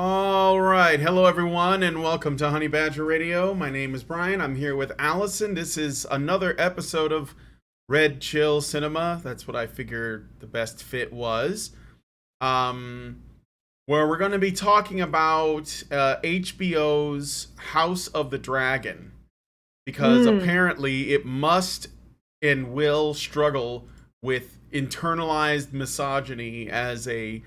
All right. Hello, everyone, and welcome to Honey Badger Radio. My name is Brian. I'm here with Allison. This is another episode of Red Chill Cinema. That's what I figured the best fit was. Um, where we're going to be talking about HBO's House of the Dragon. Because Mm, apparently it must and will struggle with internalized misogyny as a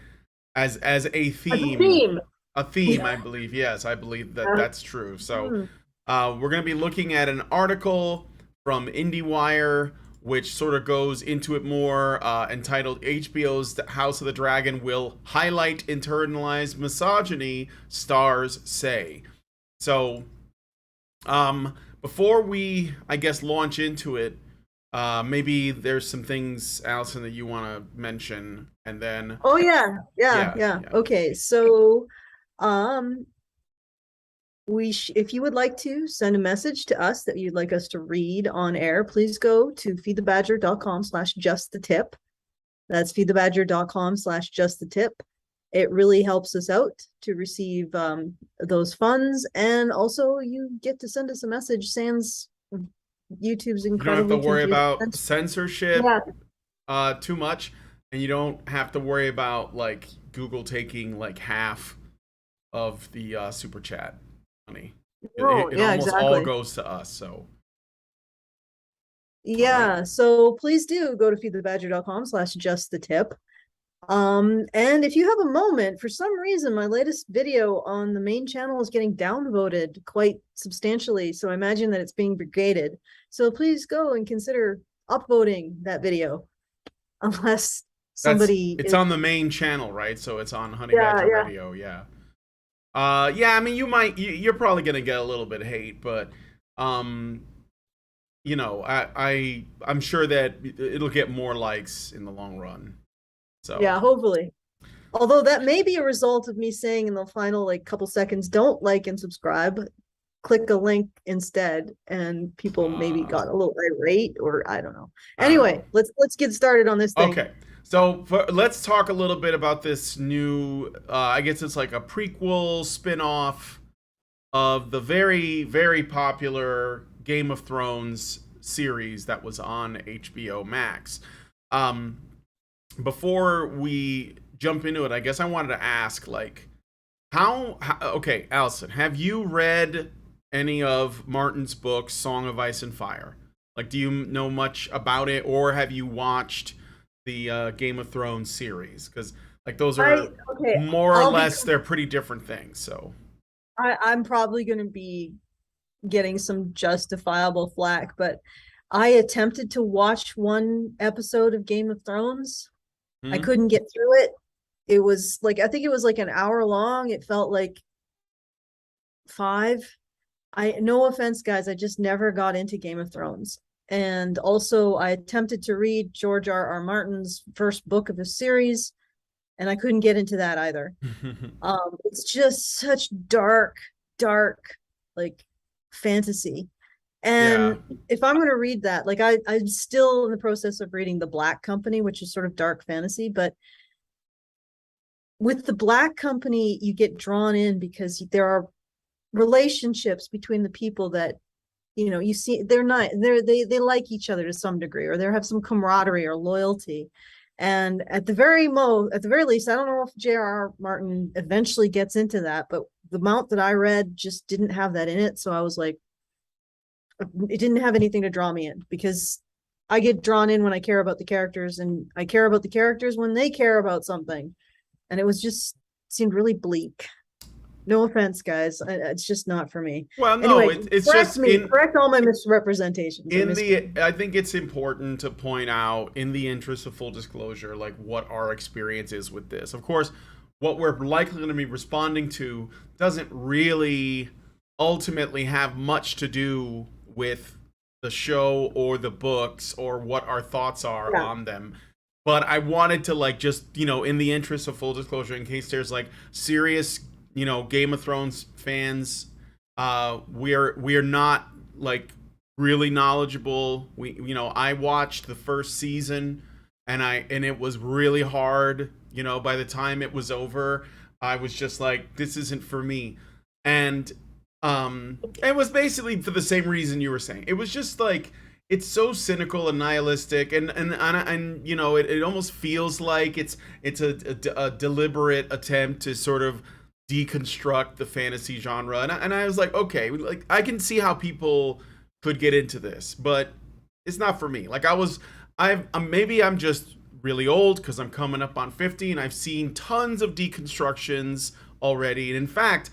as a theme, theme. I Yeah. believe. Yes, I believe that that's true. So Mm. we're going to be looking at an article from IndyWire, which sort of goes into it more, entitled HBO's House of the Dragon will highlight internalized misogyny, stars say. So, before we, I guess, launch into it, maybe there's some things, Allison, that you want to mention, and then, Oh yeah, yeah, yeah, yeah. yeah. Okay, so um if you would like to send a message to us that you'd like us to read on air, please go to feedthebadger.com/just the tip. That's feedthebadger.com/just the tip. It really helps us out to receive those funds, and also you get to send us a message sans YouTube's You don't have to incredibly worry confusing. about censorship Yeah, too much, and you don't have to worry about like Google taking like half of the super chat money. It, no, it, it yeah, almost all exactly. goes to us. So, all right. Yeah, so please do go to feedthebadger.com/just the tip. And if you have a moment, for some reason, my latest video on the main channel is getting downvoted quite substantially. So I imagine that it's being brigaded. So please go and consider upvoting that video, unless somebody It's is, on the main channel, right? So it's on Honey yeah, Badger yeah. Radio. Yeah. Yeah. I mean, you're probably gonna get a little bit of hate, but um, I'm sure that it'll get more likes in the long run. So Yeah, hopefully. Although that may be a result of me saying in the final like couple seconds, don't like and subscribe, click a link instead, and people maybe uh, got a little irate, or I don't know. I don't Anyway, know. let's get started on this thing. Okay, so let's talk a little bit about this new. I guess it's like a prequel spin-off of the very very popular Game of Thrones series that was on HBO Max. Um, Before we jump into it, I guess I wanted to ask, like, how okay, Allison, have you read any of Martin's books, Song of Ice and Fire? Like, do you know much about it, or have you watched the Game of Thrones series? Because like those I are Okay, more or I'll be less they're pretty different things. So I'm probably going to be getting some justifiable flack, but I attempted to watch one episode of Game of Thrones. I hmm? couldn't get through it. It was like, I think it was like an hour long. It felt like five. No offense, guys, I just never got into Game of Thrones. And also, I attempted to read George R. R. Martin's first book of the series, and I couldn't get into that either. It's just such dark, like fantasy. Yeah, And if I'm going to read that, like I'm still in the process of reading The Black Company, which is sort of dark fantasy, but with The Black Company, you get drawn in because there are relationships between the people that you see they like each other to some degree, or they have some camaraderie or loyalty. And at the very least, I don't know if J.R.R. Martin eventually gets into that, but the amount that I read just didn't have that in it. So I was like, it didn't have anything to draw me in, because I get drawn in when I care about the characters, and I care about the characters when they care about something. And it was just seemed really bleak. No offense, guys. It's just not for me. well, no, Anyway, it's correct just me. Correct all my misrepresentations or in mis. the I think it's important to point out, in the interest of full disclosure, like what our experience is with this. Of course, what we're likely going to be responding to doesn't really ultimately have much to do with the show or the books or what our thoughts are Yeah. on them. But I wanted to, like, just, in the interest of full disclosure, in case there's like serious, Game of Thrones fans, we're not like really knowledgeable. I watched the first season, and it was really hard, by the time it was over. I was just like, this isn't for me. And it was basically for the same reason you were saying. It was just like, it's so cynical and nihilistic, and you know, it almost feels like it's a deliberate attempt to sort of deconstruct the fantasy genre. And I was like, okay, like I can see how people could get into this, but it's not for me. Like maybe I'm just really old because I'm coming up on 50 and I've seen tons of deconstructions already. And in fact,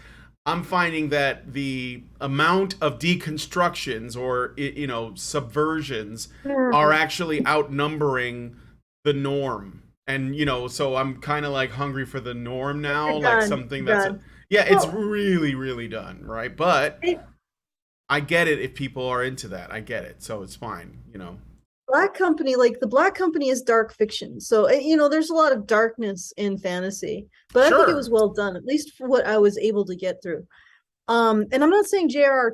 I'm finding that the amount of deconstructions or, you know, subversions are actually outnumbering the norm. And, you know, so I'm kind of like hungry for the norm now, like something that's, yeah, it's really, really done, right? But I get it if people are into that. I get it. So it's fine, you know. Black Company, like the Black Company is dark fiction. So, you know, there's a lot of darkness in fantasy, but I think it was well done, at least for what I was able to get through. And I'm not saying GRR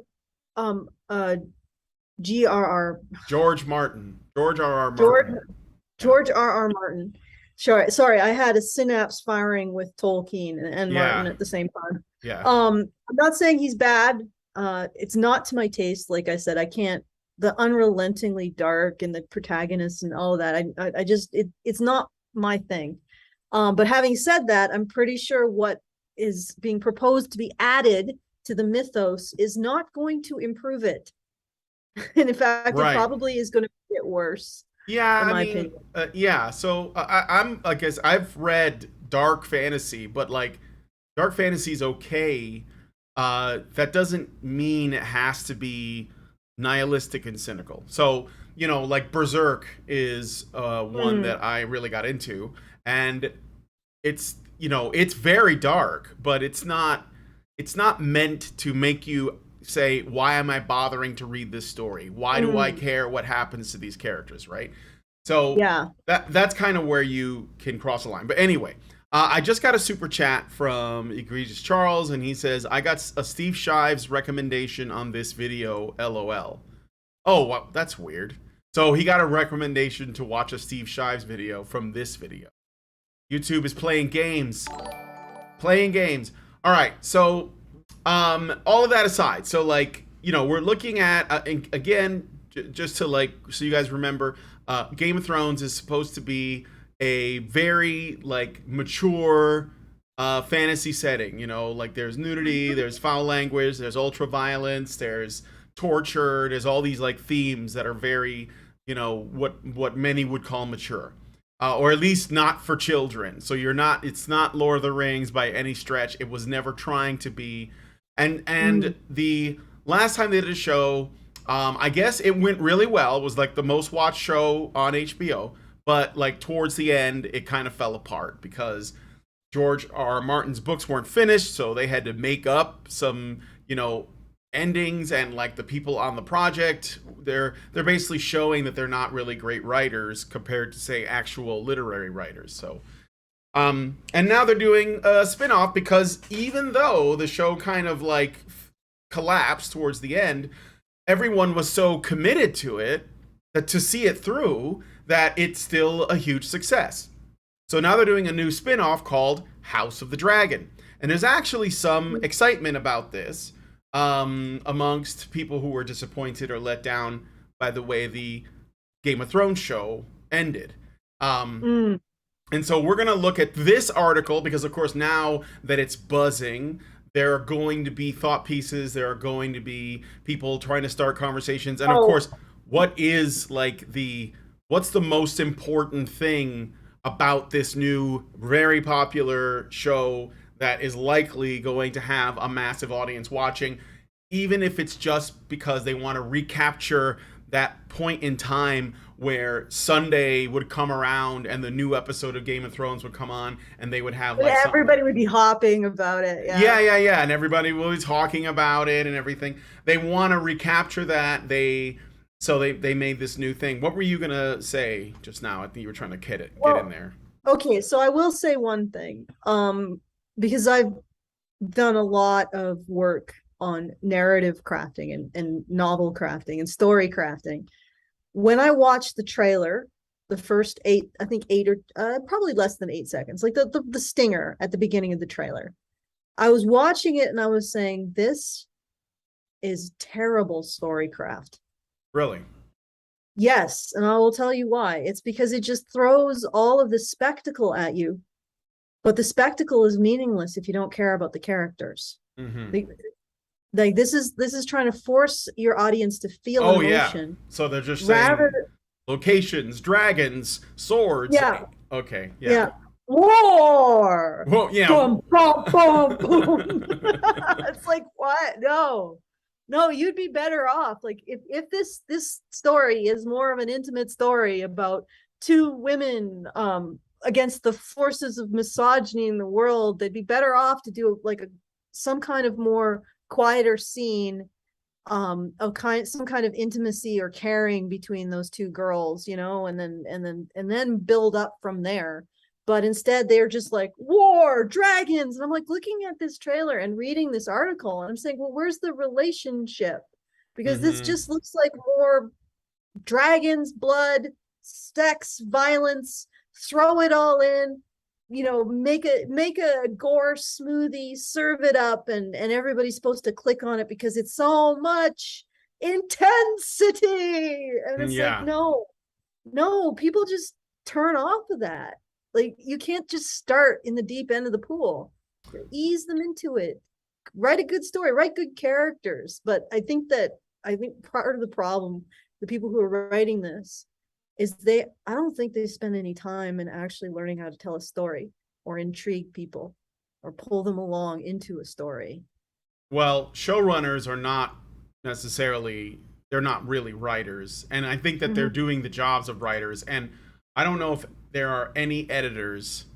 George Martin, George R.R. Martin. George R.R. Martin. Sorry, I had a synapse firing with Tolkien and Martin at the same time. Yeah. I'm not saying he's bad. It's not to my taste. Like I said, I can't. The unrelentingly dark and the protagonists and all of that. I just it's not my thing. But having said that, I'm pretty sure what is being proposed to be added to the mythos is not going to improve it. And in fact, it probably is going to get worse. Yeah, I mean, yeah. So I'm, I guess I've read dark fantasy, but like dark fantasy is okay. That doesn't mean it has to be nihilistic and cynical. So, you know, like Berserk is one that I really got into, and it's, you know, it's very dark, but it's not meant to make you say, why am I bothering to read this story? Why do I care what happens to these characters, right? So yeah, that's kind of where you can cross a line. But anyway, I just got a super chat from Egregious Charles, and he says, I got a Steve Shives recommendation on this video, LOL. Oh, well, that's weird. So he got a recommendation to watch a Steve Shives video from this video. YouTube is playing games. Playing games. All right, so all of that aside, so like, you know, we're looking at, again, just to like, so you guys remember, Game of Thrones is supposed to be a very like mature fantasy setting, you know, like there's nudity, there's foul language, there's ultra violence, there's torture, there's all these like themes that are very, you know, what many would call mature, or at least not for children. So it's not Lord of the Rings by any stretch. It was never trying to be. And the last time they did a show, I guess it went really well. It was like the most watched show on HBO. But like towards the end, it kind of fell apart because George R. R. Martin's books weren't finished, so they had to make up some, you know, endings, and like the people on the project, they're basically showing that they're not really great writers compared to, say, actual literary writers. So and now they're doing a spinoff because even though the show kind of like collapsed towards the end, everyone was so committed to it that to see it through, that it's still a huge success. So now they're doing a new spin-off called House of the Dragon. And there's actually some excitement about this amongst people who were disappointed or let down by the way the Game of Thrones show ended. And so we're going to look at this article because, of course, now that it's buzzing, there are going to be thought pieces. There are going to be people trying to start conversations. And, of course, what's the most important thing about this new, very popular show that is likely going to have a massive audience watching, even if it's just because they want to recapture that point in time where Sunday would come around and the new episode of Game of Thrones would come on and they would have like everybody would be hopping about it. Yeah. And everybody was talking about it and everything. They want to recapture that. So they made this new thing. What were you going to say just now? I think you were trying to get in there. Okay, so I will say one thing, because I've done a lot of work on narrative crafting and novel crafting and story crafting. When I watched the trailer The first eight, I think eight or probably less than 8 seconds, like the stinger at the beginning of the trailer. I was watching it and I was saying, this is terrible storycraft. Really? Yes, and I will tell you why. It's because it just throws all of the spectacle at you, but the spectacle is meaningless if you don't care about the characters. Mm-hmm. Like this is trying to force your audience to feel Oh yeah. emotion. So they're just Rather, saying locations, dragons, swords. yeah, Okay. Yeah. yeah. War. Well, yeah. Boom, boom, boom, boom. It's like, what? No. No, you'd be better off. Like if this story is more of an intimate story about two women against the forces of misogyny in the world, they'd be better off to do like some kind of more quieter scene of some kind of intimacy or caring between those two girls, and then build up from there. But instead they're just like, war, dragons, and I'm like looking at this trailer and reading this article and I'm saying, well, where's the relationship? Because this Mm-hmm. just looks like more dragons, blood, sex, violence, throw it all in, make a gore smoothie, serve it up, and everybody's supposed to click on it because it's so much intensity. And it's like, Yeah. no, people just turn off of that. Like, you can't just start in the deep end of the pool. Ease them into it. Write a good story, write good characters. But I think part of the problem, the people who are writing this, is I don't think they spend any time in actually learning how to tell a story or intrigue people or pull them along into a story. Well, showrunners are not necessarily, they're not really writers. And I think that they're doing the jobs of writers. And I don't know if there are any editors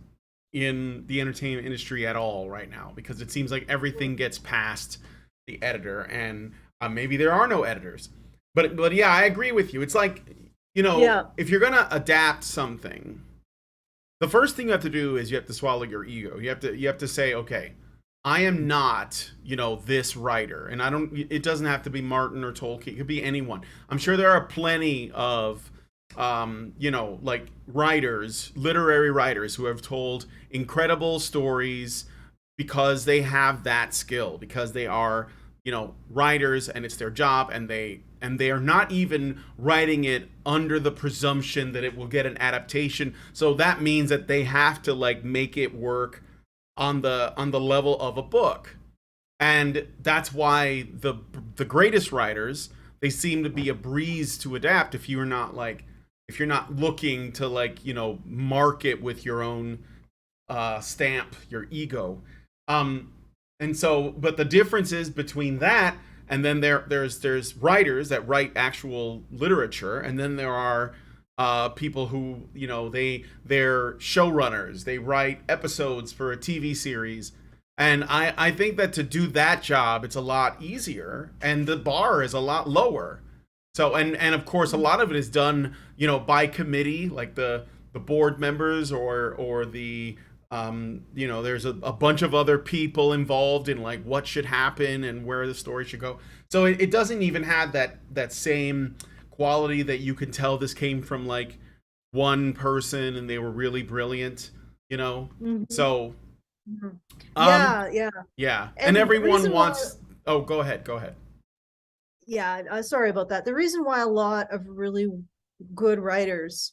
in the entertainment industry at all right now, because it seems like everything gets past the editor, and maybe there are no editors. But yeah, I agree with you. It's like, Yeah. if you're gonna adapt something, the first thing you have to do is you have to swallow your ego. You have to say, okay, I am not, this writer, and I don't. It doesn't have to be Martin or Tolkien. It could be anyone. I'm sure there are plenty of, like writers, literary writers, who have told incredible stories because they have that skill, because they are, writers, and it's their job, and they are not even writing it under the presumption that it will get an adaptation. So that means that they have to like make it work on the level of a book. And that's why the greatest writers, they seem to be a breeze to adapt if you're not looking to market with your own stamp, your ego. And so, but the difference is between that and then there's writers that write actual literature, and then there are people who, they're showrunners. They write episodes for a TV series. And I think that to do that job, it's a lot easier, and the bar is a lot lower. So, and of course, a lot of it is done, by committee, like the board members or the, there's a bunch of other people involved in like what should happen and where the story should go. So it doesn't even have that same quality that you can tell this came from like one person and they were really brilliant, So, yeah. And everyone wants. Oh, go ahead. Yeah, sorry about that. The reason why a lot of really good writers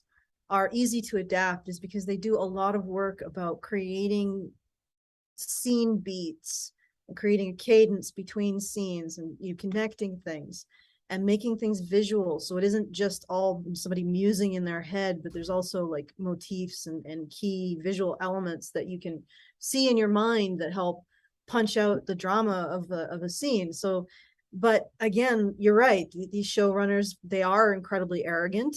are easy to adapt is because they do a lot of work about creating scene beats and creating a cadence between scenes, and connecting things and making things visual. So it isn't just all somebody musing in their head, but there's also like motifs and key visual elements that you can see in your mind that help punch out the drama of a scene. So, but again, you're right. These showrunners, they are incredibly arrogant.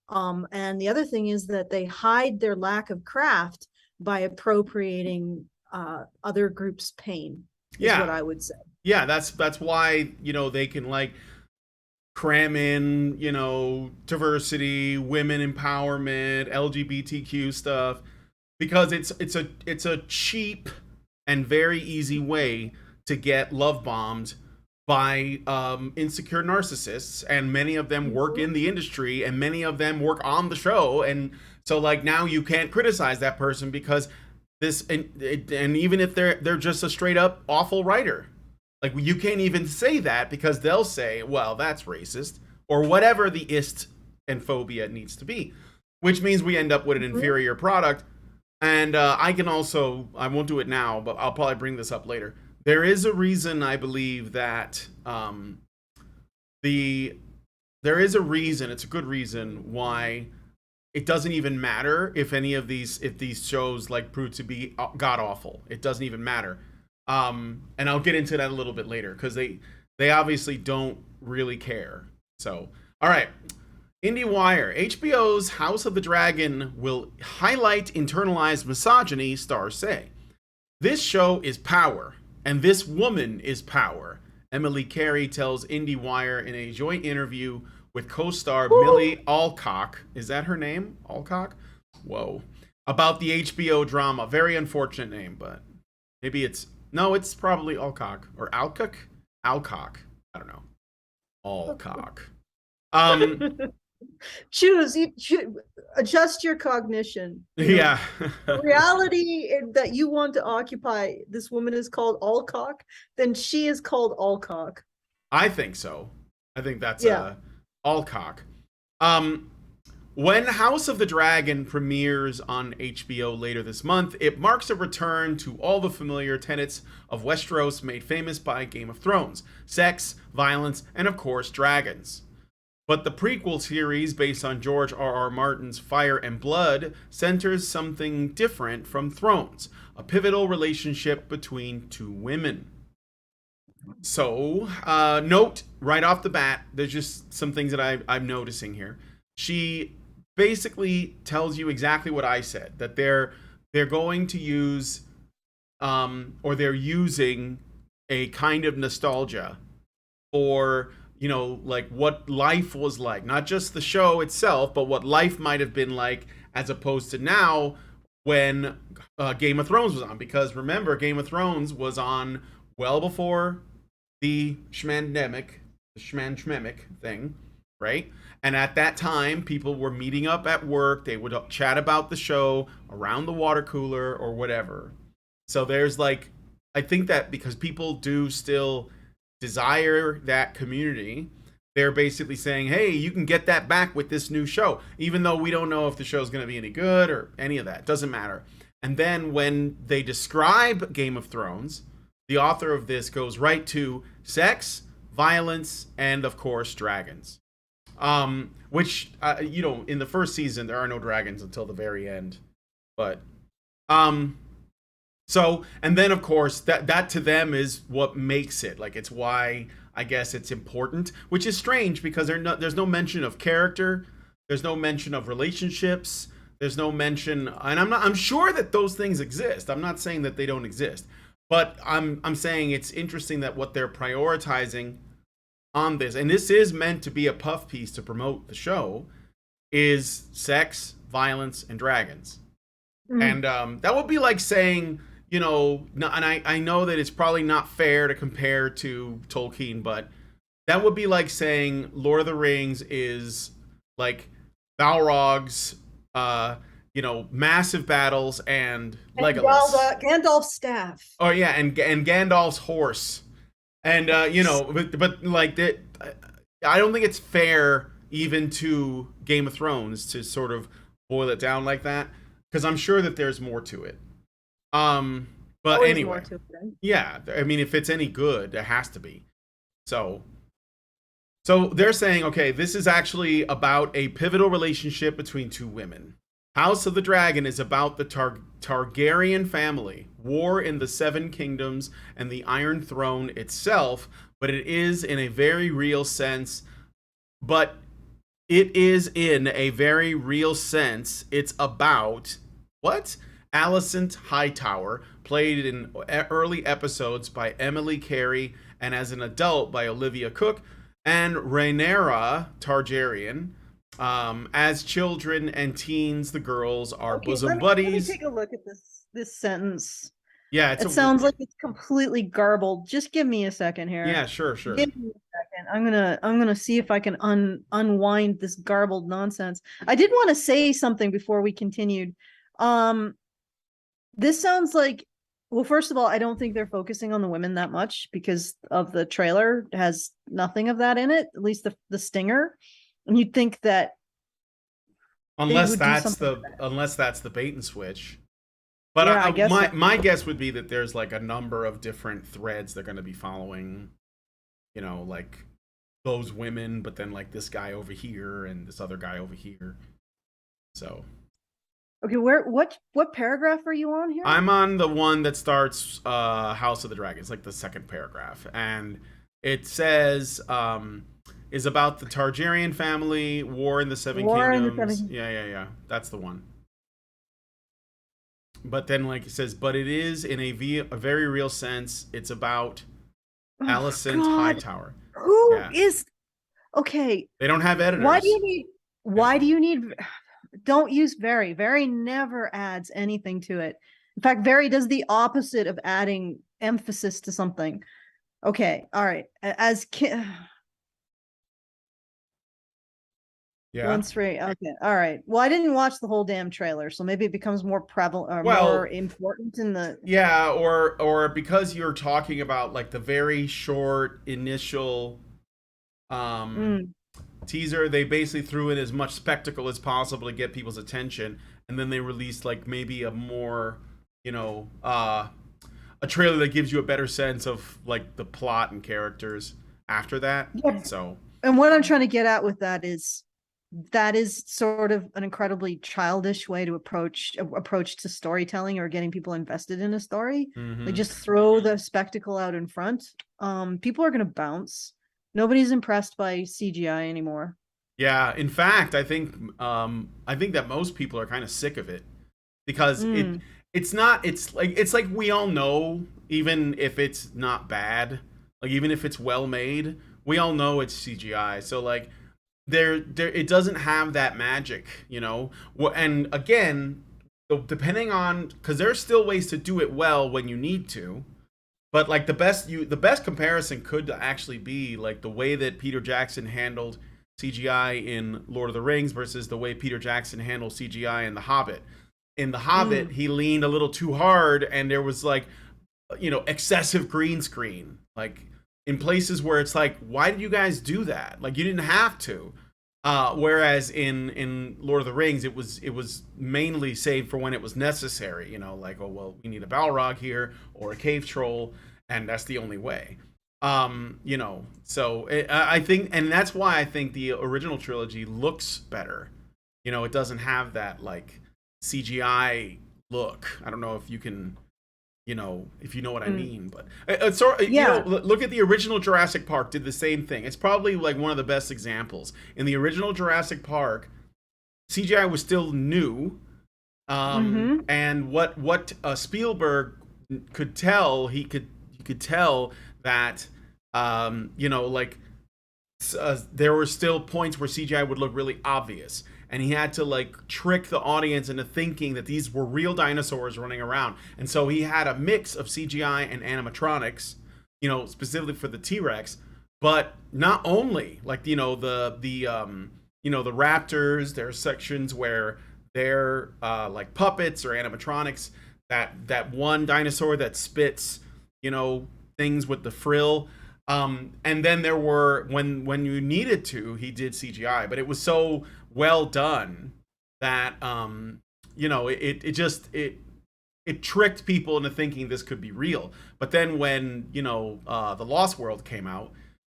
And the other thing is that they hide their lack of craft by appropriating other groups' pain. Is what I would say. Yeah, that's why they can like cram in diversity, women empowerment, LGBTQ stuff, because it's a cheap and very easy way to get love bombed by insecure narcissists, and many of them work in the industry, and many of them work on the show, and so like now you can't criticize that person because this and even if they're just a straight up awful writer, like you can't even say that because they'll say, well, that's racist or whatever the ist and phobia needs to be, which means we end up with an inferior product. And I won't do it now, but I'll probably bring this up later. There is a reason I believe that there is a reason, it's a good reason why it doesn't even matter if these shows like prove to be god awful. It doesn't even matter. And I'll get into that a little bit later because they obviously don't really care. So, all right. IndyWire, HBO's House of the Dragon will highlight internalized misogyny, stars say. This show is power, and this woman is power, Emily Carey tells IndyWire in a joint interview with co-star Millie Alcock. Is that her name? Alcock? Whoa. About the HBO drama. Very unfortunate name, but maybe it's probably Alcock or Alcock? Alcock. I don't know. Alcock. Choose, adjust your cognition. Yeah. The reality that you want to occupy, this woman is called Alcock, then she is called Alcock. I think so. I think that's Alcock. When House of the Dragon premieres on HBO later this month, it marks a return to all the familiar tenets of Westeros made famous by Game of Thrones: sex, violence, and of course, dragons. But the prequel series, based on George R.R. Martin's Fire and Blood, centers something different from Thrones, a pivotal relationship between two women. So, note right off the bat, there's just some things that I'm noticing here. She basically tells you exactly what I said, that they're going to use, or they're using a kind of nostalgia for, like what life was like, not just the show itself, but what life might have been like as opposed to now when Game of Thrones was on. Because remember, Game of Thrones was on well before the schmandemic thing, right? And at that time, people were meeting up at work. They would chat about the show around the water cooler or whatever. So there's like, I think that because people do still desire that community, they're basically saying, hey, you can get that back with this new show, even though we don't know if the show's going to be any good or any of that. Doesn't matter. And then when they describe Game of Thrones, the author of this goes right to sex, violence, and of course, dragons. Which, in the first season, there are no dragons until the very end. But, so, and then of course, that to them is what makes it. Like, it's why I guess it's important, which is strange because there's no mention of character. There's no mention of relationships. There's no mention, and I'm sure that those things exist. I'm not saying that they don't exist, but I'm saying it's interesting that what they're prioritizing on this, and this is meant to be a puff piece to promote the show, is sex, violence, and dragons. And that would be like saying, and I know that it's probably not fair to compare to Tolkien, but that would be like saying Lord of the Rings is like Balrog's, massive battles and Legolas. Gandalf's staff. Oh yeah, and Gandalf's horse. And, but like that, I don't think it's fair even to Game of Thrones to sort of boil it down like that, because I'm sure that there's more to it. But Always anyway, yeah, I mean, if it's any good, it has to be. So they're saying, okay, this is actually about a pivotal relationship between two women. House of the Dragon is about the Targaryen family, war in the Seven Kingdoms, and the Iron Throne itself, but it is in a very real sense. It's about what? Alicent Hightower, played in early episodes by Emily Carey, and as an adult by Olivia Cooke, and Rhaenyra Targaryen. As children and teens, the girls are bosom buddies. Let me take a look at this sentence. Yeah, It sounds like it's completely garbled. Just give me a second here. yeah, sure, sure. Give me a second. I'm gonna see if I can unwind this garbled nonsense. I did want to say something before we continued. Um, this sounds like, well, first of all, I don't think they're focusing on the women that much because of the trailer. It has nothing of that in it, at least the stinger. And you'd think that they would do something. Unless that's the bait and switch. But Yeah, I guess so. my guess would be that there's like a number of different threads they're going to be following. You know, like those women, but then like this guy over here and this other guy over here. So Okay, what paragraph are you on here? I'm on the one that starts House of the Dragon. It's like the second paragraph, and it says is about the Targaryen family, War in the Seven Kingdoms. Yeah. That's the one. But then, like it says, but it is in a very real sense. It's about Alicent Hightower. Who is okay? They don't have editors. Why do you need? Don't use very. Very never adds anything to it. In fact, very does the opposite of adding emphasis to something. Okay, all right. Yeah. Once free. Okay. All right. Well, I didn't watch the whole damn trailer, so maybe it becomes more prevalent or more important in the. Yeah, or because you're talking about like the very short initial teaser, they basically threw in as much spectacle as possible to get people's attention, and then they released like maybe a more, a trailer that gives you a better sense of like the plot and characters after that. Yeah. So. And what I'm trying to get at with that is sort of an incredibly childish way to approach to storytelling or getting people invested in a story. Mm-hmm. They just throw the spectacle out in front. People are going to bounce. Nobody's impressed by CGI anymore. Yeah, in fact, I think that most people are kind of sick of it because it's like we all know, even if it's not bad, like even if it's well made, we all know it's CGI. So like there it doesn't have that magic, and again, depending on, because there's still ways to do it well when you need to, but like the best comparison could actually be like the way that Peter Jackson handled CGI in Lord of the Rings versus the way Peter Jackson handled CGI in The Hobbit. In The Hobbit, he leaned a little too hard, and there was like excessive green screen, like in places where it's like, why did you guys do that? Like, you didn't have to. Whereas in Lord of the Rings, it was mainly saved for when it was necessary. Like, oh well, we need a Balrog here or a cave troll, and that's the only way. So I think, and that's why I think the original trilogy looks better. It doesn't have that like CGI look. I don't know if you can. If you know what I mean, but look at the original Jurassic Park did the same thing. It's probably like one of the best examples. In the original Jurassic Park, CGI was still new, and what Spielberg could tell, he could tell that there were still points where CGI would look really obvious. And he had to like trick the audience into thinking that these were real dinosaurs running around. And so he had a mix of CGI and animatronics, specifically for the T-Rex. But not only like the raptors. There are sections where they're like puppets or animatronics. That one dinosaur that spits things with the frill. And then there were when you needed to, he did CGI, but it was so well done that it tricked people into thinking this could be real. But then when the Lost World came out,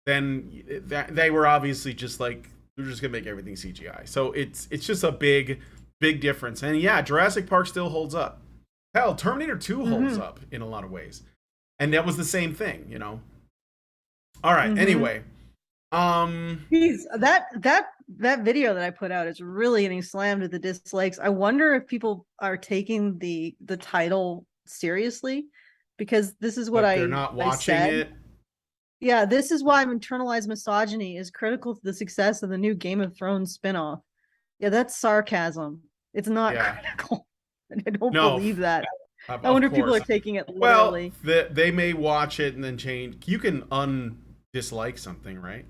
then they were obviously just like, they're just gonna make everything CGI. So it's just a big difference. And yeah, Jurassic Park still holds up. Hell, Terminator 2 holds up in a lot of ways, and that was the same thing. All right. Anyway, that video that I put out is really getting slammed with the dislikes. I wonder if people are taking the title seriously, because this is what they're not watching it. Yeah, this is why Internalized Misogyny is critical to the success of the new Game of Thrones spinoff. Yeah, that's sarcasm. It's not critical. I don't believe that. I Of wonder if people course. are taking it Well, literally. they may watch it and then change. You can dislike something, right?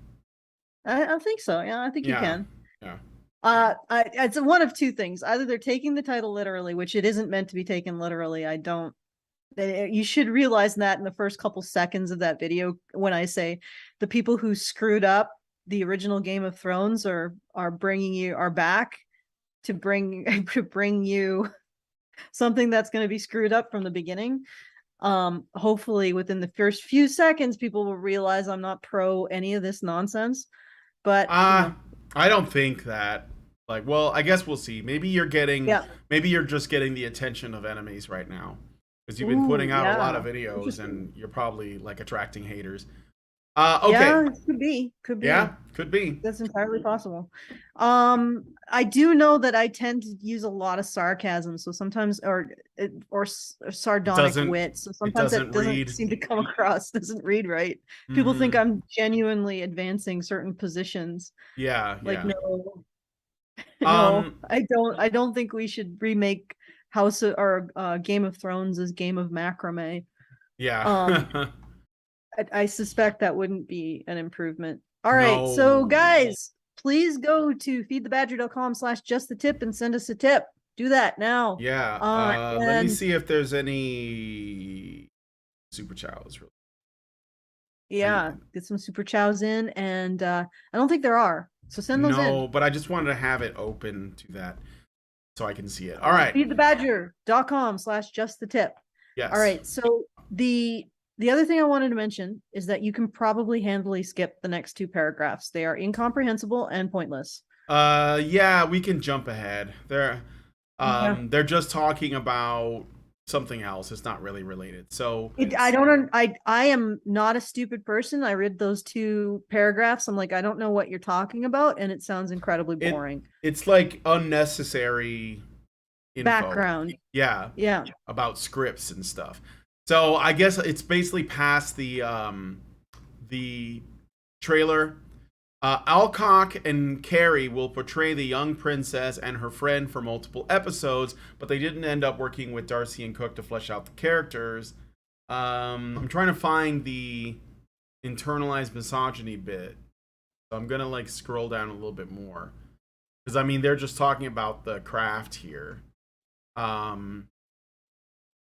I think so. Yeah, I think you Yeah. can. Yeah. It's one of two things. Either they're taking the title literally, which it isn't meant to be taken literally. I don't. You should realize that in the first couple seconds of that video when I say the people who screwed up the original Game of Thrones are back to bring to bring you something that's going to be screwed up from the beginning. Hopefully within the first few seconds people will realize I'm not pro any of this nonsense. But I don't think that. Like, well, I guess we'll see. yeah. Maybe you're just getting the attention of enemies right now because you've been Ooh, putting out a lot of yeah. videos Interesting. and you're probably like attracting haters. Yeah, Okay. it could be. Could Yeah, be. could be. That's entirely possible. I do know that I tend to use a lot of sarcasm, so sometimes sardonic Doesn't wit. So it sometimes that doesn't doesn't read. seem to come across, doesn't read right. People think Mhm. I'm genuinely advancing certain positions. Yeah, Like, yeah. no, no, Um I don't think we should remake Game of Thrones as Game of Macrame. yeah. Um, I suspect that wouldn't be an improvement. All right. So No. guys, please go to feedthebadger.com/just the tip and send us a tip. Do that now. Yeah. Let me And see if there's any super chows. yeah, get some super chows in. And I don't think there are. So send those in. No, but I just wanted to have it open to that so I can see it. All So right. feedthebadger.com/just the tip. All Yes. right. So the other thing I wanted to mention is that you can probably handily skip the next two paragraphs. They are incomprehensible and pointless. Yeah, we can jump ahead. Yeah. They're just talking about something else. It's not really related. So I don't. I am not a stupid person. I read those two paragraphs. I'm like, I don't know what you're talking about, and it sounds incredibly it boring. it's like unnecessary info. Background. Yeah, Yeah. about scripts and stuff. So I guess it's basically past the trailer. Alcock and Carrie will portray the young princess and her friend for multiple episodes, but they didn't end up working with Darcy and Cook to flesh out the characters. I'm trying to find the internalized misogyny bit. So I'm gonna like scroll down a little bit more because I mean they're just talking about the craft here.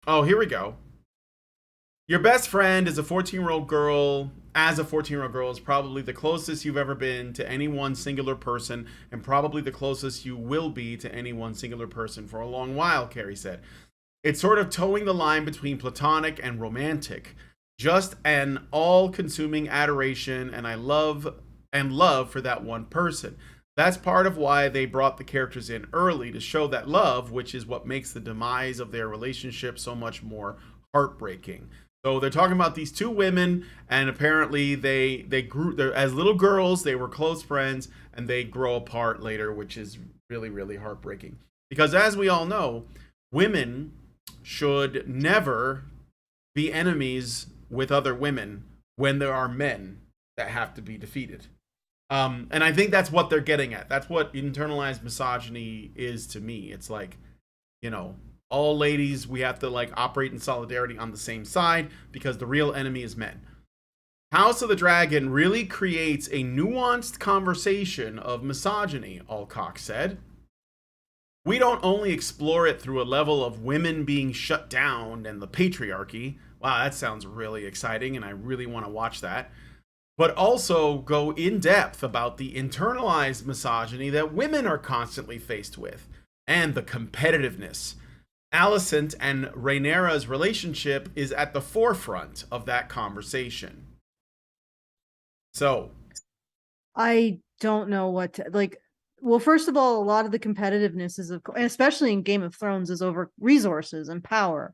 Oh, here we go. Your best friend is a 14-year-old girl. As a 14-year-old girl is probably the closest you've ever been to any one singular person, and probably the closest you will be to any one singular person for a long while, Carrie said. It's sort of towing the line between platonic and romantic. Just an all-consuming adoration and love for that one person. That's part of why they brought the characters in early to show that love, which is what makes the demise of their relationship so much more heartbreaking. So they're talking about these two women, and apparently they grew as little girls. They were close friends, and they grow apart later, which is really heartbreaking. Because as we all know, women should never be enemies with other women when there are men that have to be defeated. And I think that's what they're getting at. That's what internalized misogyny is to me. It's like, you know, all ladies, we have to like operate in solidarity on the same side because the real enemy is men. House of the Dragon really creates a nuanced conversation of misogyny, Alcock said. We don't only explore it through a level of women being shut down and the patriarchy. Wow, that sounds really exciting, and I really want to watch that. But also go in depth about the internalized misogyny that women are constantly faced with and the competitiveness. Alicent and Rhaenyra's relationship is at the forefront of that conversation. So, I don't know what to, like. Well, first of all, a lot of the competitiveness is, especially in Game of Thrones, is over resources and power.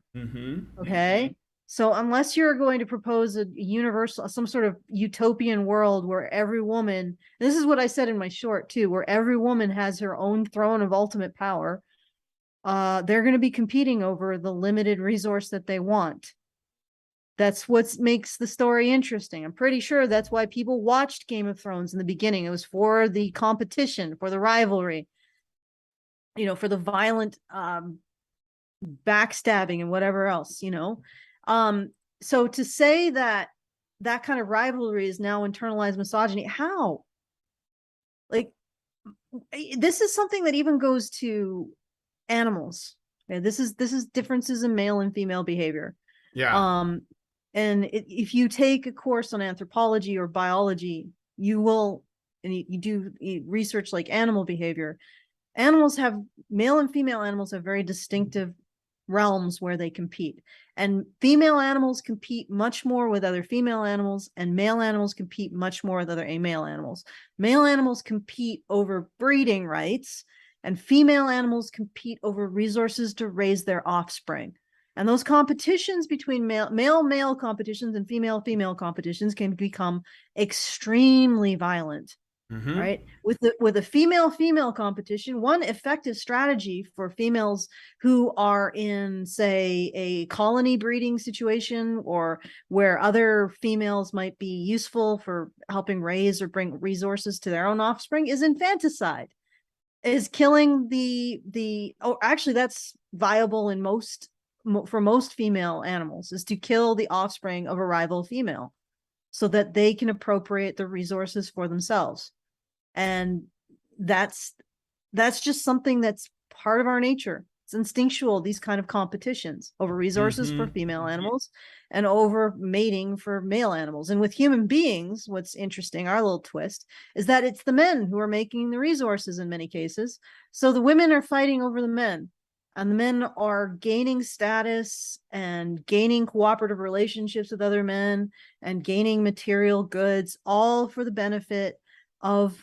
Okay. So unless you're going to propose a universal, some sort of utopian world where every woman, this is what I said in my short too, where every woman has her own throne of ultimate power, they're going to be competing over the limited resource that they want. That's what makes the story interesting. I'm pretty sure that's why people watched Game of Thrones in the beginning. It was for the competition, for the rivalry, for the violent backstabbing and whatever else, so to say that that kind of rivalry is now internalized misogyny, how? Like, this is something that even goes to animals. Okay, this is differences in male and female behavior. Yeah. And if you take a course on anthropology or biology, you will, and you do research like animal behavior. Male and female animals have very distinctive realms where they compete. And female animals compete much more with other female animals, and male animals compete much more with other male animals. Male animals compete over breeding rights, and female animals compete over resources to raise their offspring. And those competitions between male competitions and female competitions can become extremely violent. Mm-hmm. Right. With a female competition, one effective strategy for females who are in, say, a colony breeding situation, or where other females might be useful for helping raise or bring resources to their own offspring, is infanticide, is killing actually that's viable for most female animals, is to kill the offspring of a rival female so that they can appropriate the resources for themselves. And that's just something that's part of our nature. It's instinctual, these kind of competitions over resources for female animals and over mating for male animals. And with human beings, what's interesting, our little twist, is that it's the men who are making the resources in many cases. So the women are fighting over the men, and the men are gaining status and gaining cooperative relationships with other men and gaining material goods, all for the benefit of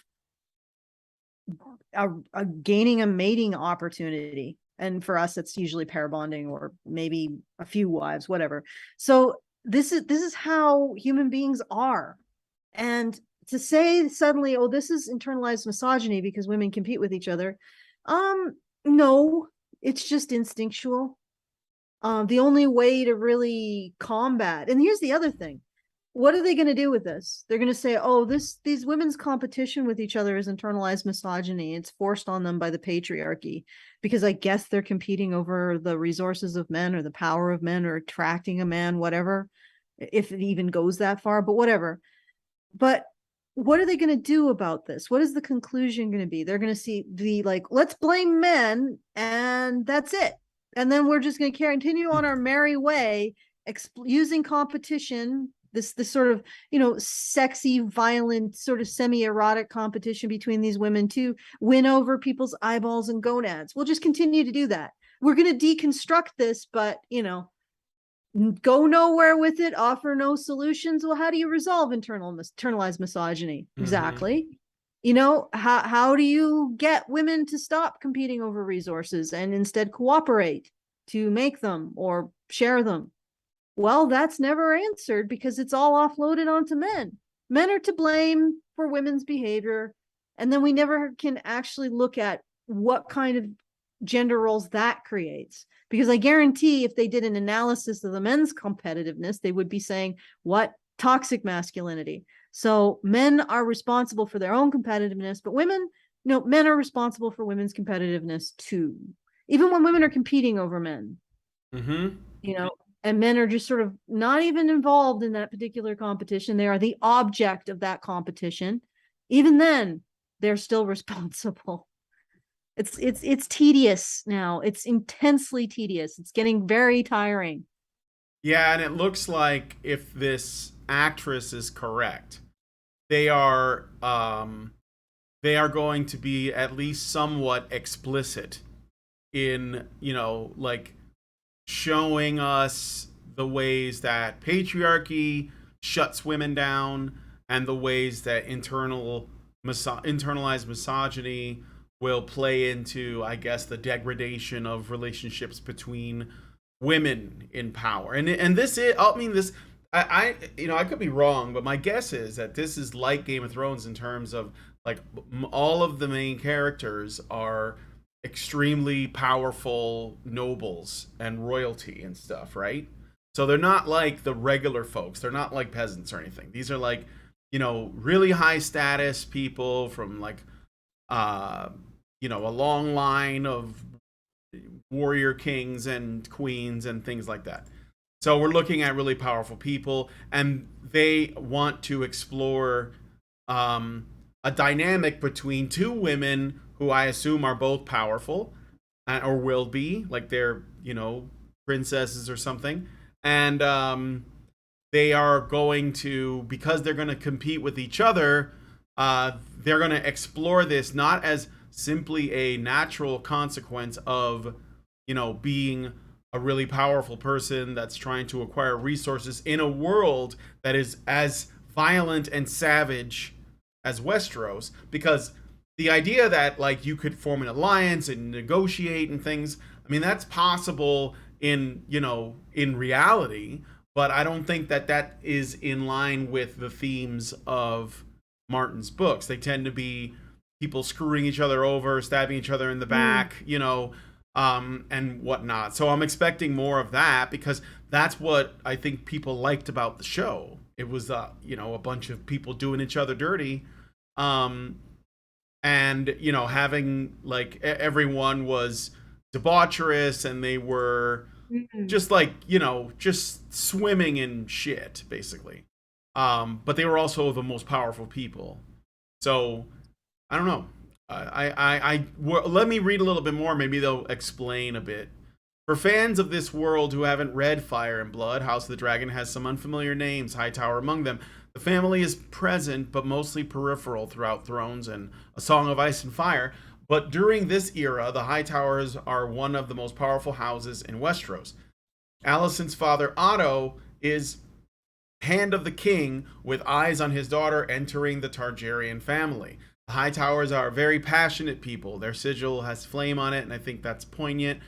gaining a mating opportunity. And for us, it's usually pair bonding, or maybe a few wives, whatever. So this is how human beings are. And to say suddenly, oh, this is internalized misogyny because women compete with each other, no, it's just instinctual. The only way to really combat, and here's the other thing, what are they going to do with this? They're going to say, oh, these women's competition with each other is internalized misogyny. It's forced on them by the patriarchy, because I guess they're competing over the resources of men or the power of men or attracting a man, whatever, if it even goes that far, but whatever. But what are they going to do about this? What is the conclusion going to be? They're going to be like, let's blame men and that's it. And then we're just going to continue on our merry way, using competition, this sort of, sexy, violent, sort of semi-erotic competition between these women to win over people's eyeballs and gonads. We'll just continue to do that. We're going to deconstruct this, but, go nowhere with it, offer no solutions. Well, how do you resolve internalized misogyny? Mm-hmm. Exactly. How do you get women to stop competing over resources and instead cooperate to make them or share them? Well, that's never answered, because it's all offloaded onto men. Men are to blame for women's behavior. And then we never can actually look at what kind of gender roles that creates. Because I guarantee if they did an analysis of the men's competitiveness, they would be saying, what? Toxic masculinity. So men are responsible for their own competitiveness, but women, men are responsible for women's competitiveness too. Even when women are competing over men, and men are just sort of not even involved in that particular competition. They are the object of that competition. Even then, they're still responsible. It's tedious now. It's intensely tedious. It's getting very tiring. Yeah, and it looks like, if this actress is correct, they are going to be at least somewhat explicit in, like, showing us the ways that patriarchy shuts women down, and the ways that internalized misogyny will play into, I guess, the degradation of relationships between women in power. And this is, I could be wrong, but my guess is that this is like Game of Thrones in terms of, like, all of the main characters are extremely powerful nobles and royalty and stuff, right? So they're not like the regular folks. They're not like peasants or anything. These are like, really high status people from, like, a long line of warrior kings and queens and things like that. So we're looking at really powerful people, and they want to explore a dynamic between two women who I assume are both powerful, or will be, like they're, princesses or something. And they are going to, because they're going to compete with each other, they're going to explore this not as simply a natural consequence of, being a really powerful person that's trying to acquire resources in a world that is as violent and savage as Westeros, because the idea that like you could form an alliance and negotiate and things, I mean, that's possible in, in reality, but I don't think that that is in line with the themes of Martin's books. They tend to be people screwing each other over, stabbing each other in the back, and whatnot. So I'm expecting more of that, because that's what I think people liked about the show. It was, a bunch of people doing each other dirty. And, having like everyone was debaucherous, and they were just like, just swimming in shit, basically. But they were also the most powerful people. So I don't know. Let me read a little bit more. Maybe they'll explain a bit. For fans of this world who haven't read Fire and Blood, House of the Dragon has some unfamiliar names, Hightower among them. The family is present, but mostly peripheral throughout Thrones and A Song of Ice and Fire. But during this era, the Hightowers are one of the most powerful houses in Westeros. Alicent's father, Otto, is Hand of the King, with eyes on his daughter entering the Targaryen family. The Hightowers are very passionate people. Their sigil has flame on it, and I think that's poignant.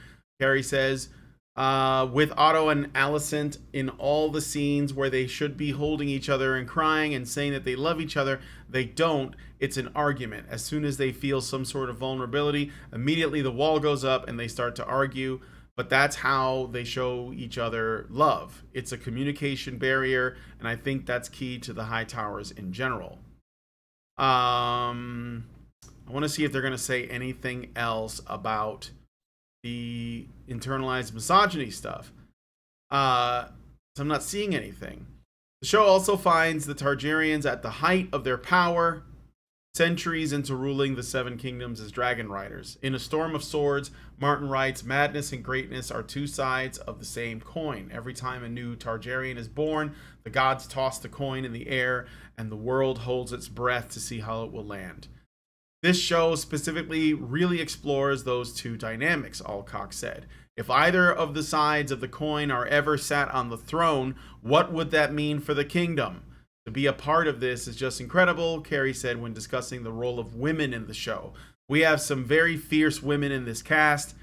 Carrie says, with Otto and Alicent in all the scenes where they should be holding each other and crying and saying that they love each other, they don't. It's an argument. As soon as they feel some sort of vulnerability, immediately the wall goes up and they start to argue. But that's how they show each other love. It's a communication barrier, and I think that's key to the Hightowers in general. I want to see if they're going to say anything else about the internalized misogyny stuff. So I'm not seeing anything. The show also finds the Targaryens at the height of their power, centuries into ruling the Seven Kingdoms as dragon riders. In A Storm of Swords, Martin writes, madness and greatness are two sides of the same coin. Every time a new Targaryen is born, the gods toss the coin in the air, and the world holds its breath to see how it will land. This show specifically really explores those two dynamics, Alcock said. If either of the sides of the coin are ever sat on the throne, what would that mean for the kingdom? To be a part of this is just incredible, Carrie said when discussing the role of women in the show. We have some very fierce women in this cast.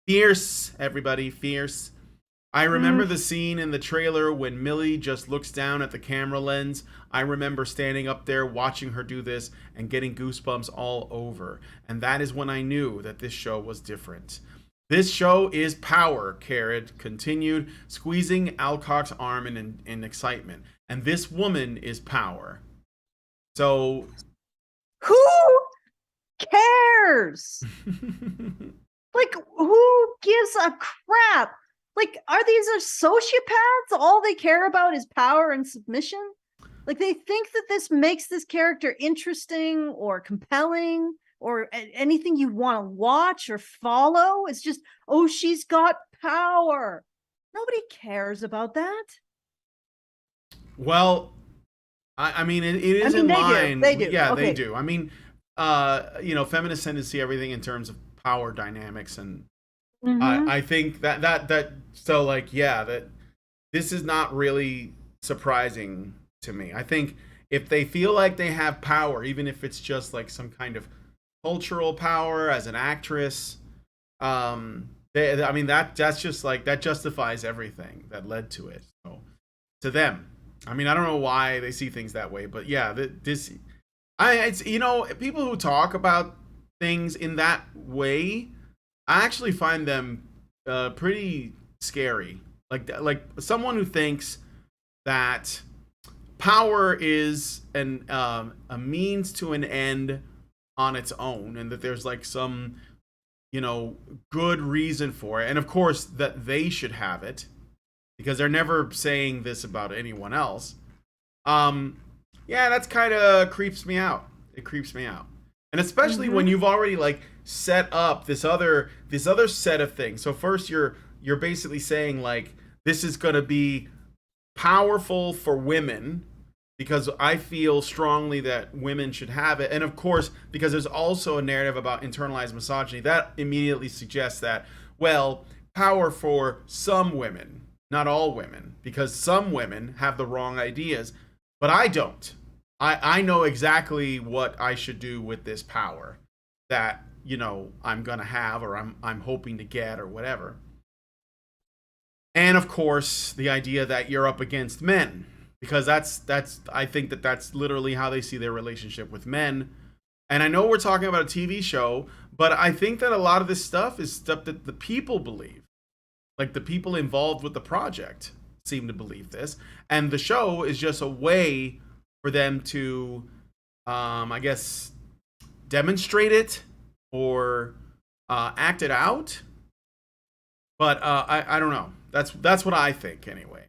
Fierce, everybody, fierce. I remember the scene in the trailer when Millie just looks down at the camera lens. I remember standing up there watching her do this and getting goosebumps all over. And that is when I knew that this show was different. This show is power, Carrot continued, squeezing Alcock's arm in excitement. And this woman is power. So who cares? Like, who gives a crap? Like, are these sociopaths? All they care about is power and submission? Like, they think that this makes this character interesting or compelling or anything you want to watch or follow. It's just, oh, she's got power. Nobody cares about that. Well, I mean, it is in line. They do. Yeah, okay. They do. I mean, feminists tend to see everything in terms of power dynamics, and I think that so like, yeah, that this is not really surprising to me. I think if they feel like they have power, even if it's just like some kind of cultural power as an actress, I mean, that's just like, that justifies everything that led to it. So to them, I mean, I don't know why they see things that way, but yeah, it's people who talk about things in that way, I actually find them pretty scary. Like someone who thinks that power is a means to an end on its own, and that there's like some you know, good reason for it. And of course that they should have it because they're never saying this about anyone else. Um yeah, that's kind of creeps me out. It creeps me out. And especially when Mm-hmm. you've already like set up this other set of things. So first you're basically saying like this is going to be powerful for women because I feel strongly that women should have it. And of course, because there's also a narrative about internalized misogyny, that immediately suggests that, well, power for some women, not all women, because some women have the wrong ideas, but I don't. I know exactly what I should do with this power that, you know, I'm gonna have or I'm hoping to get or whatever. And of course the idea that you're up against men because that's I think that that's literally how they see their relationship with men. And I know we're talking about a TV show, but I think that a lot of this stuff is stuff that the people believe, like the people involved with the project seem to believe this, and the show is just a way for them to I guess demonstrate it or act it out. But I don't know. That's what I think anyway.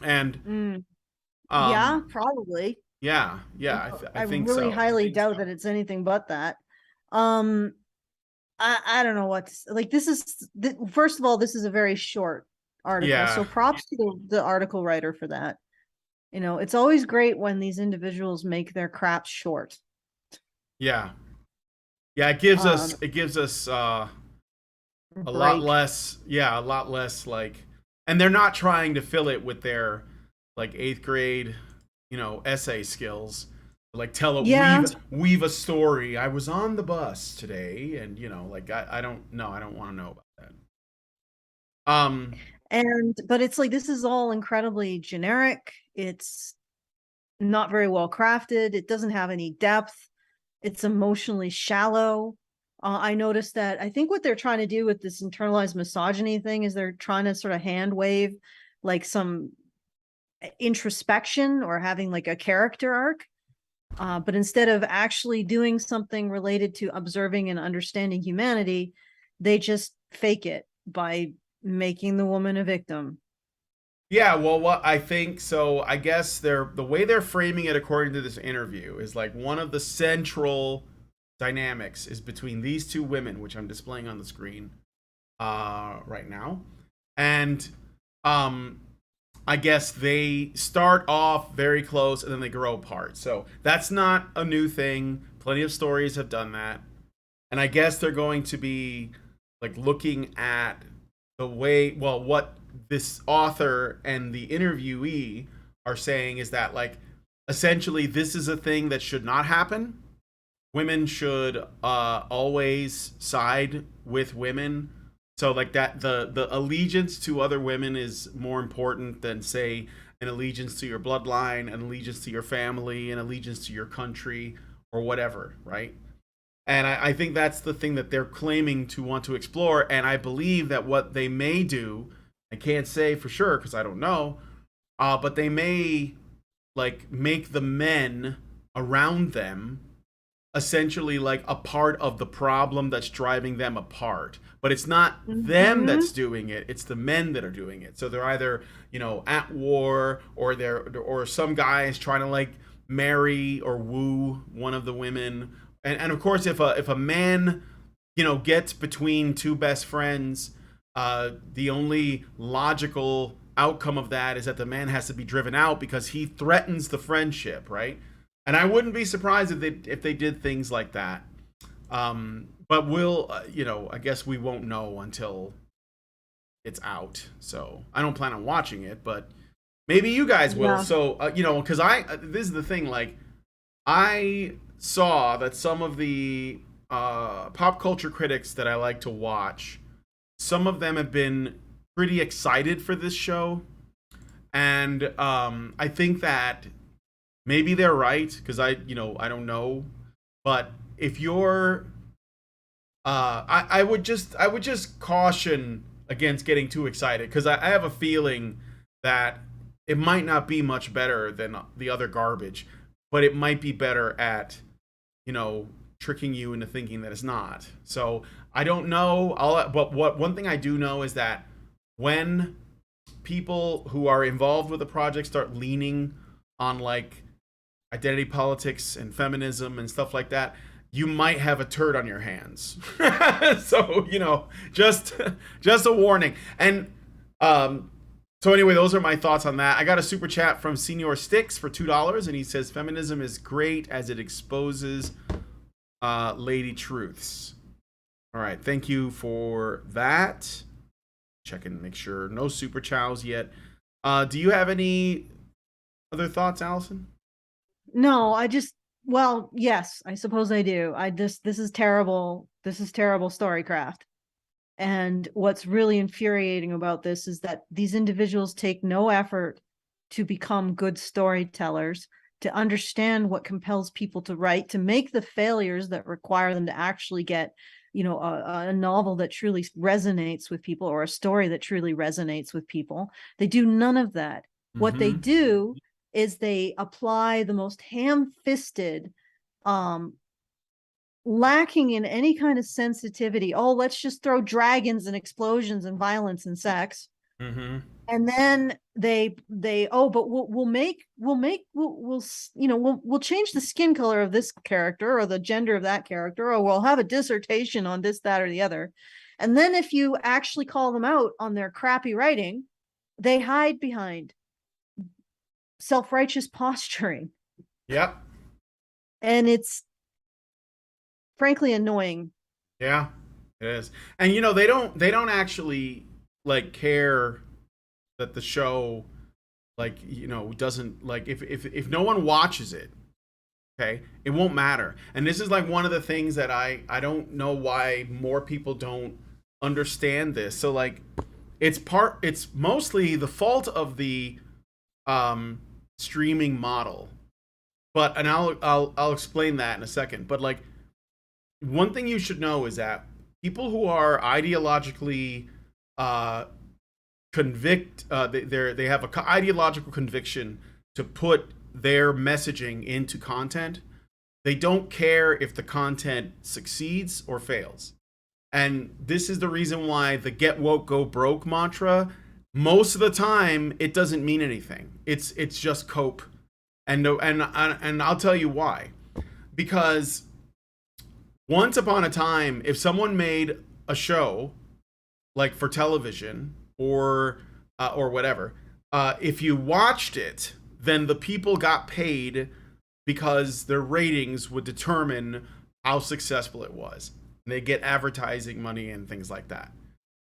And Mm. Yeah, um, probably. yeah, I I think really so. highly doubt that it's anything but that. Um, I don't know what like this is. First of all, this is a very short article, Yeah, so props to the article writer for that. You know, it's always great when these individuals make their crap short. yeah, yeah. Um, It gives us a lot break. less. Yeah, a lot less like, and they're not trying to fill it with their like eighth grade, you know, essay skills. Like tell a Yeah, weave a story. I was on the bus today, and you know, like I don't know. I don't want to know about that. Um, and but it's like this is all incredibly generic. It's not very well crafted. It doesn't have any depth. It's emotionally shallow. I noticed that I think what they're trying to do with this internalized misogyny thing is they're trying to sort of hand wave like some introspection or having like a character arc. But instead of actually doing something related to observing and understanding humanity, they just fake it by making the woman a victim. Yeah, well, what I think so, I guess the way they're framing it according to this interview is like one of the central dynamics is between these two women, which I'm displaying on the screen right now, and um, I guess they start off very close and then they grow apart. So that's not a new thing. Plenty of stories have done that, and I guess they're going to be like looking at the way well what this author and the interviewee are saying is that like essentially this is a thing that should not happen. Women should always side with women, so like that the allegiance to other women is more important than say an allegiance to your bloodline, an allegiance to your family, an allegiance to your country or whatever, right? And I think that's the thing that they're claiming to want to explore. And I believe that what they may do, I can't say for sure because I don't know, but they may like make the men around them essentially like a part of the problem that's driving them apart. But it's not them Mm-hmm. that's doing it, it's the men that are doing it. So they're either, you know, at war or some guy is trying to like marry or woo one of the women. And of course if a man, you know, gets between two best friends, the only logical outcome of that is that the man has to be driven out because he threatens the friendship, right? And I wouldn't be surprised if they did things like that. But we'll, you know, I guess we won't know until it's out. So I don't plan on watching it, but maybe you guys will. Yeah. So you know, because this is the thing. Like I saw that some of the pop culture critics that I like to watch, some of them have been pretty excited for this show, and I think that maybe they're right because you know, I don't know, but if you're, I would just caution against getting too excited because I have a feeling that it might not be much better than the other garbage, but it might be better at, you know, tricking you into thinking that it's not. So I don't know. But one thing I do know is that when people who are involved with the project start leaning on like identity politics and feminism and stuff like that, you might have a turd on your hands. So, just a warning. And so anyway, those are my thoughts on that. I got a super chat from Senior Sticks for $2, and he says feminism is great as it exposes lady truths. All right, thank you for that. Check and make sure no super chows yet. Do you have any other thoughts, Allison? No, well, yes, I suppose I do. This is terrible. This is terrible Storycraft. And what's really infuriating about this is that these individuals take no effort to become good storytellers, to understand what compels people to write, to make the failures that require them to actually get, a novel that truly resonates with people, or a story that truly resonates with people. They do none of that. Mm-hmm. What they do is they apply the most ham-fisted, lacking in any kind of sensitivity. Oh, let's just throw dragons and explosions and violence and sex. Mm-hmm. And then but we'll change the skin color of this character or the gender of that character, or we'll have a dissertation on this, that, or the other. And then if you actually call them out on their crappy writing, they hide behind self-righteous posturing. Yep. And it's frankly annoying. Yeah, it is. And they don't actually like care that the show doesn't, like, if no one watches it, okay, it won't matter. And this is like one of the things that I don't know why more people don't understand this. So like it's mostly the fault of the streaming model. And I'll explain that in a second. But like, one thing you should know is that people who are ideologically they have a ideological conviction to put their messaging into content. They don't care if the content succeeds or fails. And this is the reason why the get woke, go broke mantra, most of the time, it doesn't mean anything. It's just cope. And I'll tell you why. Because once upon a time, if someone made a show like for television or whatever, if you watched it, then the people got paid because their ratings would determine how successful it was. And they get advertising money and things like that.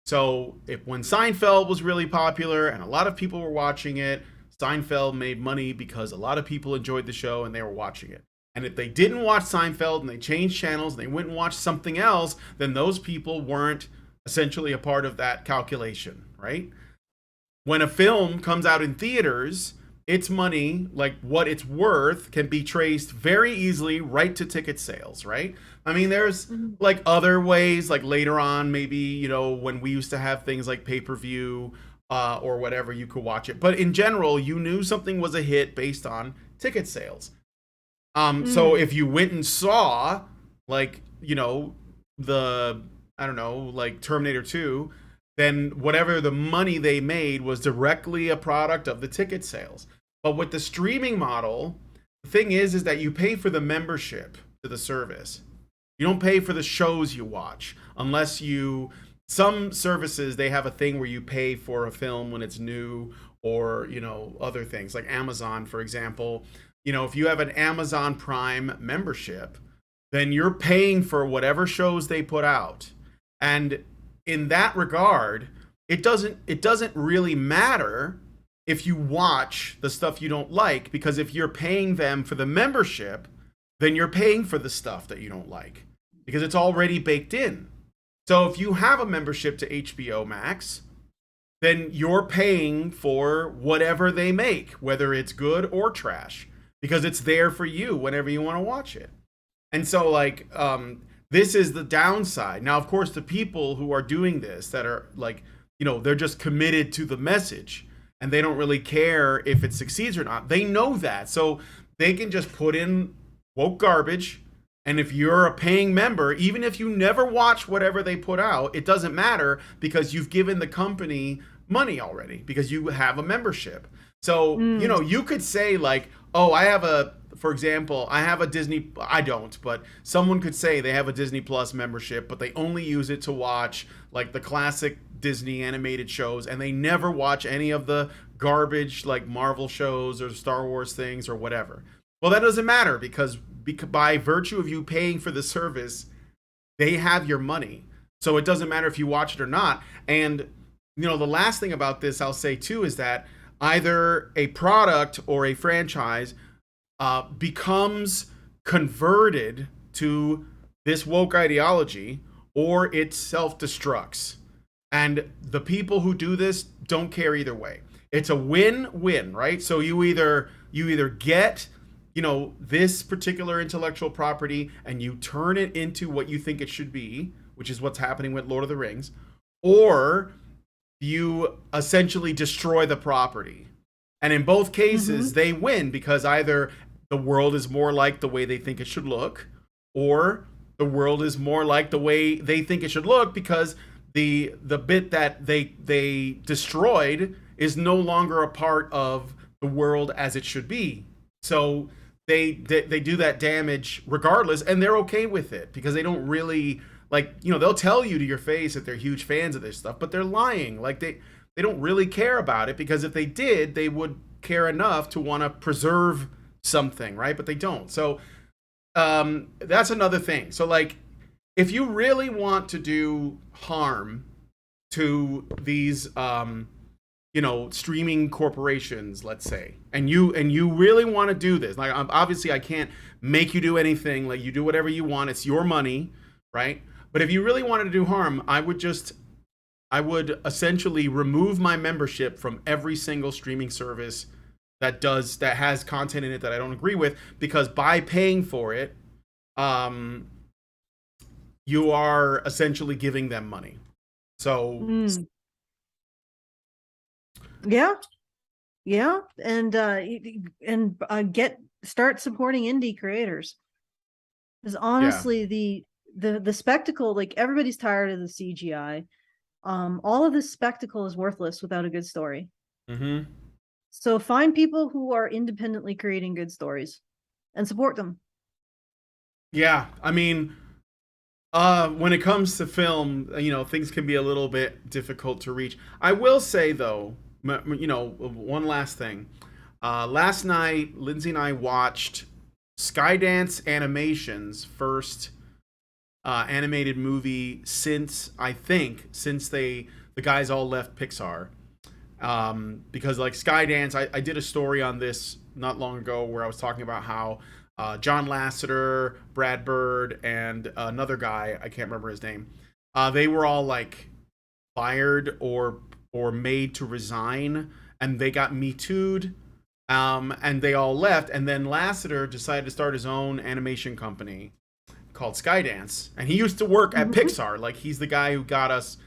So when Seinfeld was really popular and a lot of people were watching it, Seinfeld made money because a lot of people enjoyed the show and they were watching it. And if they didn't watch Seinfeld and they changed channels and they went and watched something else, then those people weren't essentially a part of that calculation, right? When a film comes out in theaters, its money, like what it's worth, can be traced very easily right to ticket sales, right? I mean, there's like other ways, like later on, maybe, when we used to have things like pay-per-view or whatever, you could watch it. But in general, you knew something was a hit based on ticket sales. So if you went and saw, like, like Terminator 2, then whatever the money they made was directly a product of the ticket sales. But with the streaming model, the thing is that you pay for the membership to the service. You don't pay for the shows you watch unless some services, they have a thing where you pay for a film when it's new, or, other things like Amazon, for example. If you have an Amazon Prime membership, then you're paying for whatever shows they put out. And in that regard, it doesn't really matter if you watch the stuff you don't like, because if you're paying them for the membership, then you're paying for the stuff that you don't like because it's already baked in. So if you have a membership to HBO Max, then you're paying for whatever they make, whether it's good or trash, because it's there for you whenever you want to watch it. And so like, this is the downside. Now, of course, the people who are doing this that are like, they're just committed to the message and they don't really care if it succeeds or not. They know that. So they can just put in woke garbage And if you're a paying member, even if you never watch whatever they put out, it doesn't matter because you've given the company money already because you have a membership. So, Mm. you could say like, "Oh, I have a for example, I have a Disney I don't, but someone could say they have a Disney Plus membership, but they only use it to watch like the classic Disney animated shows and they never watch any of the garbage like Marvel shows or Star Wars things or whatever." Well, that doesn't matter because by virtue of you paying for the service, they have your money. So it doesn't matter if you watch it or not. And the last thing about this I'll say too is that either a product or a franchise becomes converted to this woke ideology or it self-destructs. And the people who do this don't care either way. It's a win-win, right? So you either get this particular intellectual property and you turn it into what you think it should be, which is what's happening with Lord of the Rings, or you essentially destroy the property. And in both cases, they win because either the world is more like the way they think it should look, or the world is more like the way they think it should look because the bit that they destroyed is no longer a part of the world as it should be. So they do that damage regardless, and they're okay with it because they don't really they'll tell you to your face that they're huge fans of this stuff, but they're lying. Like they don't really care about it because if they did, they would care enough to want to preserve something, right? But they don't. So that's another thing. So like if you really want to do harm to these streaming corporations, let's say, and you really want to do this, like obviously I can't make you do anything, like you do whatever you want, it's your money, right? But if you really wanted to do harm, I would essentially remove my membership from every single streaming service that has content in it that I don't agree with, because by paying for it, you are essentially giving them money. So yeah, and start supporting indie creators. Because honestly, the spectacle, like everybody's tired of the CGI. All of this spectacle is worthless without a good story. So find people who are independently creating good stories and support them. Yeah, I mean, when it comes to film, things can be a little bit difficult to reach. I will say though, one last thing. Last night, Lindsay and I watched Skydance Animation's first animated movie since the guys all left Pixar. Because like Skydance, I did a story on this not long ago where I was talking about how John Lasseter, Brad Bird, and another guy, I can't remember his name, they were all like fired or made to resign, and they got Me Too'd, and they all left. And then Lasseter decided to start his own animation company called Skydance, and he used to work at Pixar. Like he's the guy who got us,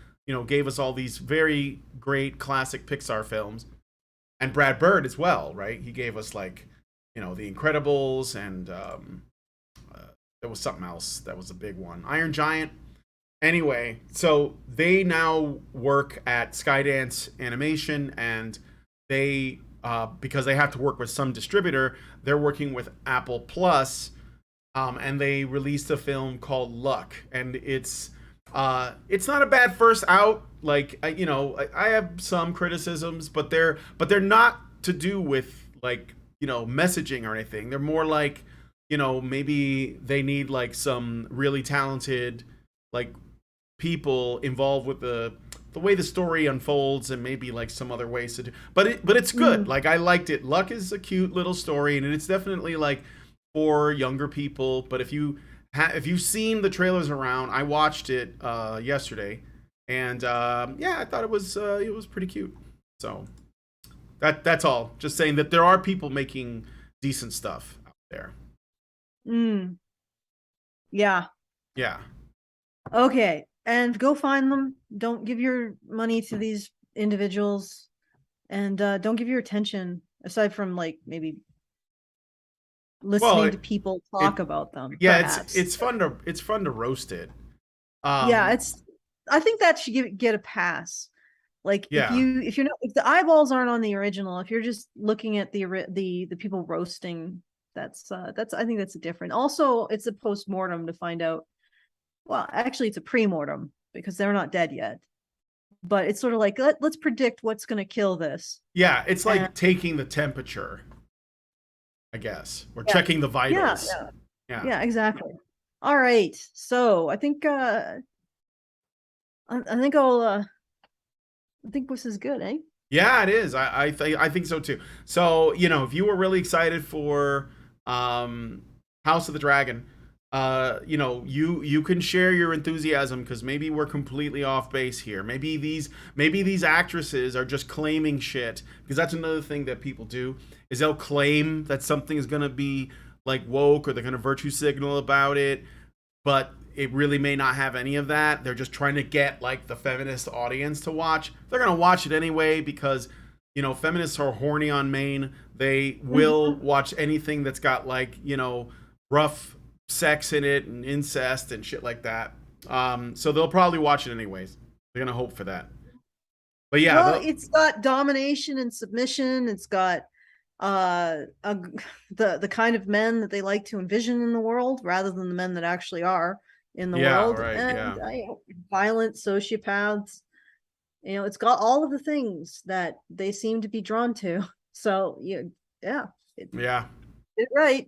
gave us all these very great classic Pixar films, and Brad Bird as well, right? He gave us like, The Incredibles, and there was something else that was a big one, Iron Giant. Anyway, so they now work at Skydance Animation, and they because they have to work with some distributor, they're working with Apple Plus. And they released a film called Luck, and it's not a bad first out. Like I have some criticisms, but they're not to do with like messaging or anything. They're more like maybe they need like some really talented like people involved with the way the story unfolds, and maybe like some other ways to do. But it's good. Like I liked it. Luck is a cute little story, and it's definitely like for younger people. But if you've seen the trailers around, I watched it yesterday, and I thought it was pretty cute. So that's all. Just saying that there are people making decent stuff out there. Yeah. Okay, and go find them. Don't give your money to these individuals, and don't give your attention, aside from like maybe listening to people talk about them. Yeah, Perhaps. it's fun to roast it. Yeah, I think that should get a pass. Like Yeah. if the eyeballs aren't on the original, if you're just looking at the people roasting, that's I think that's different. Also, it's a post-mortem to find out. Well, actually, it's a pre-mortem because they're not dead yet. But it's sort of like let's predict what's going to kill this. Yeah, it's like taking the temperature, I guess. We're checking the vitals. Yeah, exactly. All right. So I think I think this is good, eh? Yeah, it is. I think so too. So, if you were really excited for House of the Dragon, you can share your enthusiasm, because maybe we're completely off base here. Maybe these actresses are just claiming shit, because that's another thing that people do, is they'll claim that something is going to be like woke, or they're going to virtue signal about it, but it really may not have any of that. They're just trying to get like the feminist audience to watch. They're going to watch it anyway, because feminists are horny on main. They will watch anything that's got like rough sex in it and incest and shit like that. So they'll probably watch it anyways. They're gonna hope for that. But yeah, well, it's got domination and submission. It's got the kind of men that they like to envision in the world, rather than the men that actually are in the world. Right, and violent sociopaths. It's got all of the things that they seem to be drawn to. So right.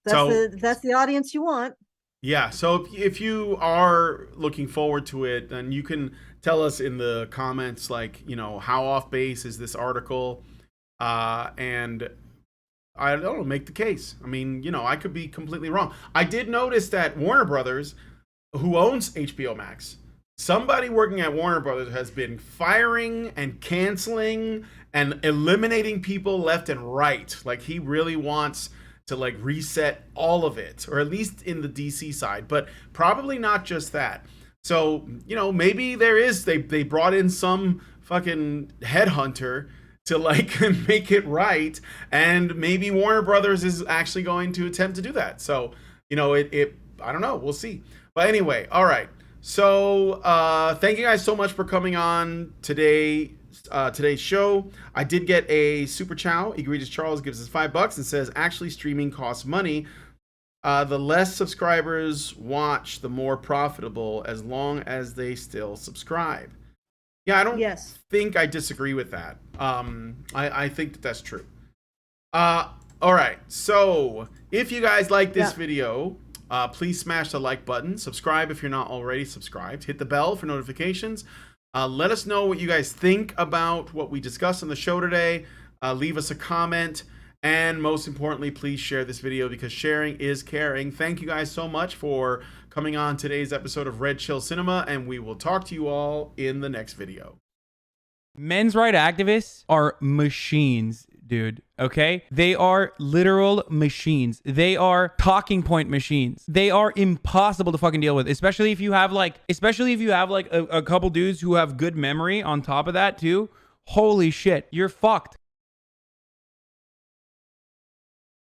That's the audience you want. Yeah, so if you are looking forward to it, then you can tell us in the comments, like, how off base is this article, and I don't know, make the case. I mean, I could be completely wrong. I did notice that Warner Brothers, who owns HBO Max, somebody working at Warner Brothers has been firing and canceling and eliminating people left and right. Like, he really wants to like reset all of it, or at least in the DC side, but probably not just that. So, maybe they brought in some fucking headhunter to like make it right, and maybe Warner Brothers is actually going to attempt to do that. So, I don't know, we'll see. But anyway, all right. So, thank you guys so much for coming on today's show. I did get a super chow. Egregious Charles gives us $5 and says, actually streaming costs money. The less subscribers watch, the more profitable, as long as they still subscribe. Yeah, I don't think I disagree with that. I think that's true. All right. So if you guys like this video, please smash the like button. Subscribe if you're not already subscribed. Hit the bell for notifications. Let us know what you guys think about what we discussed on the show today. Leave us a comment. And most importantly, please share this video, because sharing is caring. Thank you guys so much for coming on today's episode of Red Chill Cinema, and we will talk to you all in the next video. Men's rights activists are machines, dude. Okay? They are literal machines. They are talking point machines. They are impossible to fucking deal with, especially if you have like a couple dudes who have good memory on top of that too. Holy shit, you're fucked.